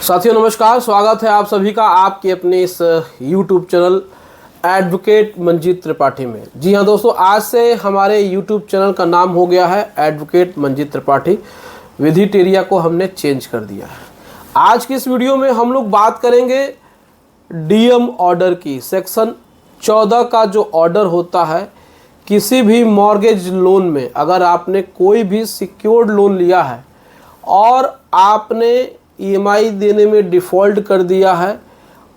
साथियों नमस्कार, स्वागत है आप सभी का आपके अपने इस YouTube channel advocate Manjeet Tripathi में। जी हाँ दोस्तों, आज से हमारे YouTube चैनल का नाम हो गया है एडवोकेट मंजीत त्रिपाठी। विधिटेरिया को हमने चेंज कर दिया है। आज की इस वीडियो में हम लोग बात करेंगे डीएम ऑर्डर की। सेक्शन 14 का जो ऑर्डर होता है, किसी भी मॉर्गेज लोन में अगर आपने कोई भी सिक्योर्ड लोन लिया है और आपने ईएमआई देने में डिफ़ॉल्ट कर दिया है,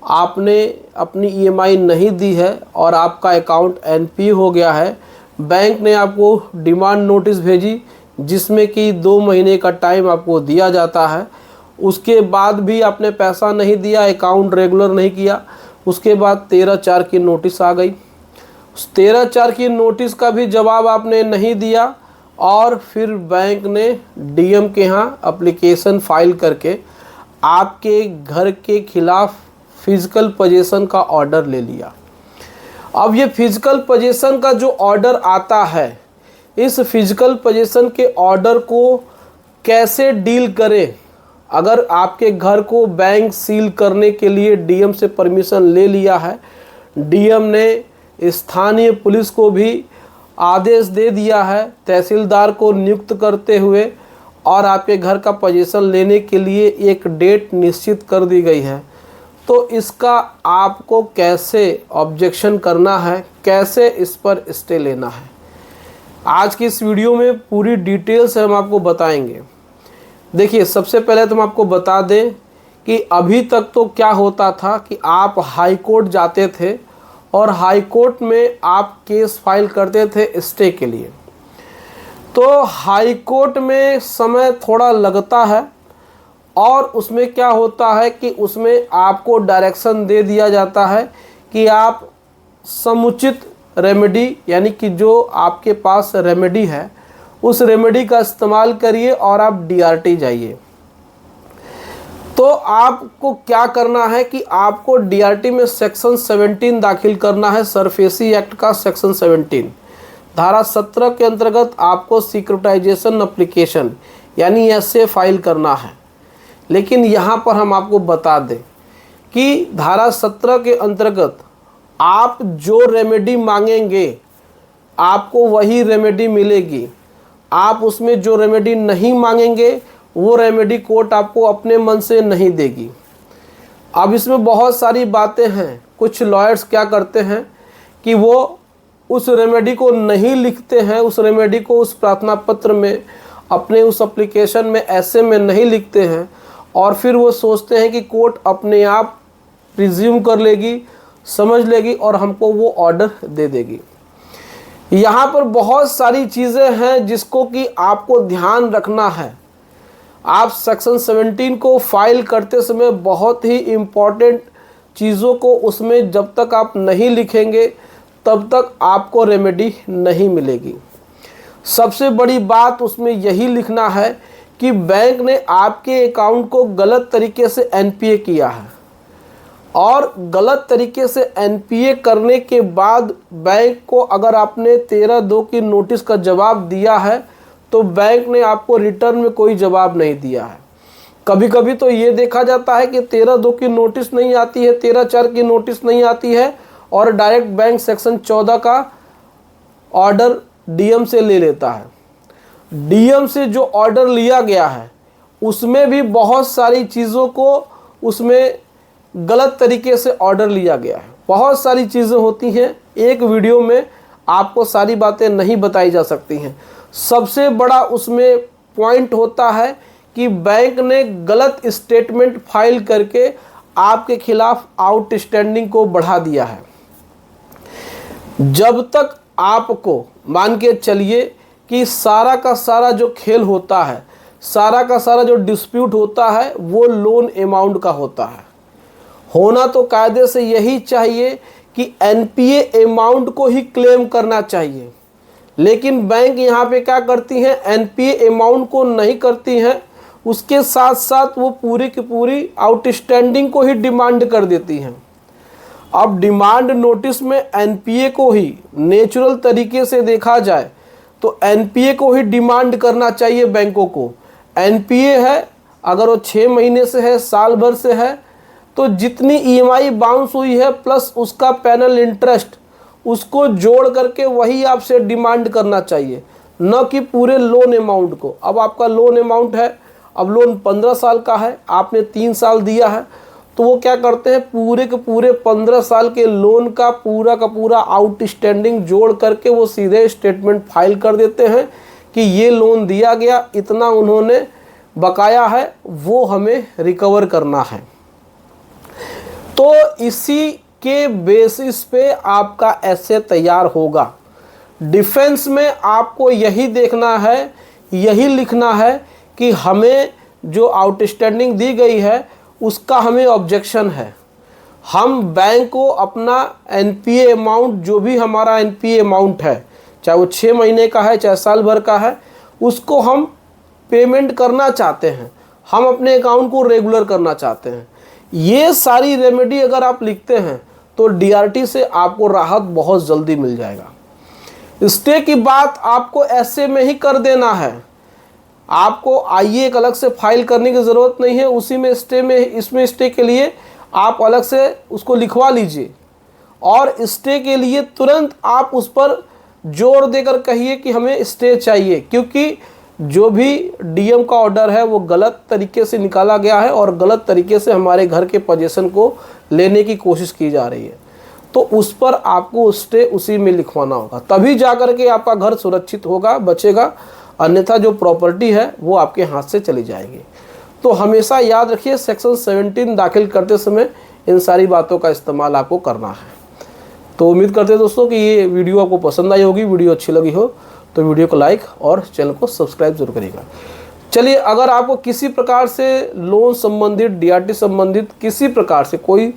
आपने अपनी ईएमआई नहीं दी है और आपका अकाउंट एनपी हो गया है, बैंक ने आपको डिमांड नोटिस भेजी जिसमें कि 2 महीने का टाइम आपको दिया जाता है। उसके बाद भी आपने पैसा नहीं दिया, अकाउंट रेगुलर नहीं किया, उसके बाद 13/4 की नोटिस आ गई। उस 13/4 की नोटिस का भी जवाब आपने नहीं दिया और फिर बैंक ने डीएम के यहाँ एप्लीकेशन फाइल करके आपके घर के खिलाफ फिजिकल पोजीशन का ऑर्डर ले लिया। अब ये फिजिकल पोजीशन का जो ऑर्डर आता है, इस फिजिकल पोजीशन के ऑर्डर को कैसे डील करें। अगर आपके घर को बैंक सील करने के लिए डीएम से परमिशन ले लिया है, डीएम ने स्थानीय पुलिस को भी आदेश दे दिया है तहसीलदार को नियुक्त करते हुए, और आपके घर का पोजीशन लेने के लिए एक डेट निश्चित कर दी गई है, तो इसका आपको कैसे ऑब्जेक्शन करना है, कैसे इस पर स्टे लेना है, आज की इस वीडियो में पूरी डिटेल से हम आपको बताएंगे। देखिए, सबसे पहले तो हम आपको बता दें कि अभी तक तो क्या होता था कि आप हाई कोर्ट जाते थे और हाई कोर्ट में आप केस फाइल करते थे स्टे के लिए, तो हाई कोर्ट में समय थोड़ा लगता है और उसमें क्या होता है कि उसमें आपको डायरेक्शन दे दिया जाता है कि आप समुचित रेमेडी, यानी कि जो आपके पास रेमेडी है उस रेमेडी का इस्तेमाल करिए और आप डीआरटी जाइए। तो आपको क्या करना है कि आपको डीआरटी में सेक्शन 17 दाखिल करना है, सरफेसी एक्ट का सेक्शन 17 धारा 17 के अंतर्गत आपको सिक्योरिटाइजेशन एप्लीकेशन यानी एसए फाइल करना है। लेकिन यहाँ पर हम आपको बता दें कि धारा 17 के अंतर्गत आप जो रेमेडी मांगेंगे आपको वही रेमेडी मिलेगी। आप उसमें जो रेमेडी नहीं मांगेंगे वो रेमेडी कोर्ट आपको अपने मन से नहीं देगी। अब इसमें बहुत सारी बातें हैं। कुछ लॉयर्स क्या करते हैं कि वो उस रेमेडी को नहीं लिखते हैं, उस रेमेडी को उस प्रार्थना पत्र में, अपने उस एप्लीकेशन में, ऐसे में नहीं लिखते हैं और फिर वो सोचते हैं कि कोर्ट अपने आप प्रिज्यूम कर लेगी, समझ लेगी और हमको वो ऑर्डर दे देगी। यहाँ पर बहुत सारी चीज़ें हैं जिसको कि आपको ध्यान रखना है। आप सेक्शन 17 को फाइल करते समय बहुत ही इम्पॉर्टेंट चीज़ों को उसमें जब तक आप नहीं लिखेंगे तब तक आपको रेमेडी नहीं मिलेगी। सबसे बड़ी बात उसमें यही लिखना है कि बैंक ने आपके अकाउंट को गलत तरीके से एनपीए किया है और गलत तरीके से एनपीए करने के बाद बैंक को अगर आपने 13/2 की नोटिस का जवाब दिया है तो बैंक ने आपको रिटर्न में कोई जवाब नहीं दिया है। कभी कभी तो ये देखा जाता है कि 13/2 की नोटिस नहीं आती है, 13/4 की नोटिस नहीं आती है और डायरेक्ट बैंक सेक्शन 14 का ऑर्डर डीएम से ले लेता है। डीएम से जो ऑर्डर लिया गया है उसमें भी बहुत सारी चीज़ों को उसमें गलत तरीके से ऑर्डर लिया गया है। बहुत सारी चीज़ें होती हैं, एक वीडियो में आपको सारी बातें नहीं बताई जा सकती हैं। सबसे बड़ा उसमें पॉइंट होता है कि बैंक ने गलत स्टेटमेंट फाइल करके आपके खिलाफ आउटस्टैंडिंग को बढ़ा दिया है। जब तक आपको मान के चलिए कि सारा का सारा जो खेल होता है, सारा का सारा जो डिस्प्यूट होता है वो लोन अमाउंट का होता है। होना तो कायदे से यही चाहिए कि एनपीए अमाउंट को ही क्लेम करना चाहिए, लेकिन बैंक यहाँ पे क्या करती हैं, एनपीए अमाउंट को नहीं करती हैं, उसके साथ साथ वो पूरी की पूरी आउटस्टैंडिंग को ही डिमांड कर देती हैं। अब डिमांड नोटिस में एनपीए को ही नेचुरल तरीके से देखा जाए तो एनपीए को ही डिमांड करना चाहिए बैंकों को। एनपीए है अगर वो 6 महीने से है, साल भर से है, तो जितनी ईएमआई बाउंस हुई है प्लस उसका पैनल इंटरेस्ट, उसको जोड़ करके वही आपसे डिमांड करना चाहिए, न कि पूरे लोन अमाउंट को। अब आपका लोन अमाउंट है, अब लोन 15 साल का है, आपने 3 साल दिया है, तो वो क्या करते हैं, पूरे के पूरे 15 साल के लोन का पूरा आउटस्टैंडिंग जोड़ करके वो सीधे स्टेटमेंट फाइल कर देते हैं कि ये लोन दिया गया, इतना उन्होंने बकाया है, वो हमें रिकवर करना है। तो इसी के बेसिस पे आपका एसे तैयार होगा। डिफेंस में आपको यही देखना है, यही लिखना है कि हमें जो आउटस्टैंडिंग दी गई है उसका हमें ऑब्जेक्शन है। हम बैंक को अपना एनपीए अमाउंट, जो भी हमारा एनपीए अमाउंट है, चाहे वो 6 महीने का है चाहे साल भर का है, उसको हम पेमेंट करना चाहते हैं, हम अपने अकाउंट को रेगुलर करना चाहते हैं। ये सारी रेमेडी अगर आप लिखते हैं तो डीआरटी से आपको राहत बहुत जल्दी मिल जाएगा। स्टे की बात आपको ऐसे में ही कर देना है, आपको आइए एक अलग से फाइल करने की ज़रूरत नहीं है, उसी में स्टे में, इसमें स्टे के लिए आप अलग से उसको लिखवा लीजिए और स्टे के लिए तुरंत आप उस पर जोर देकर कहिए कि हमें स्टे चाहिए, क्योंकि जो भी डीएम का ऑर्डर है वो गलत तरीके से निकाला गया है और गलत तरीके से हमारे घर के पोजीशन को लेने की कोशिश की जा रही है। तो उस पर आपको स्टे उसी में लिखवाना होगा, तभी जाकर के आपका घर सुरक्षित होगा, बचेगा, अन्यथा जो प्रॉपर्टी है वो आपके हाथ से चली जाएगी। तो हमेशा याद रखिए, सेक्शन 17 दाखिल करते समय इन सारी बातों का इस्तेमाल आपको करना है। तो उम्मीद करते हैं दोस्तों कि ये वीडियो आपको पसंद आई होगी। वीडियो अच्छी लगी हो तो वीडियो को लाइक और चैनल को सब्सक्राइब जरूर करिएगा। चलिए, अगर आपको किसी प्रकार से लोन संबंधित, डीआरटी संबंधित किसी प्रकार से कोई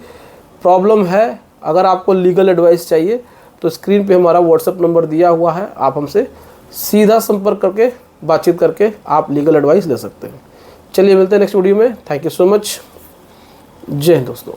प्रॉब्लम है, अगर आपको लीगल एडवाइस चाहिए, तो स्क्रीन पे हमारा व्हाट्सएप नंबर दिया हुआ है, आप हमसे सीधा संपर्क करके बातचीत करके आप लीगल एडवाइस ले सकते हैं। चलिए, मिलते हैं नेक्स्ट वीडियो में। Thank you so much. जय हिंद दोस्तों।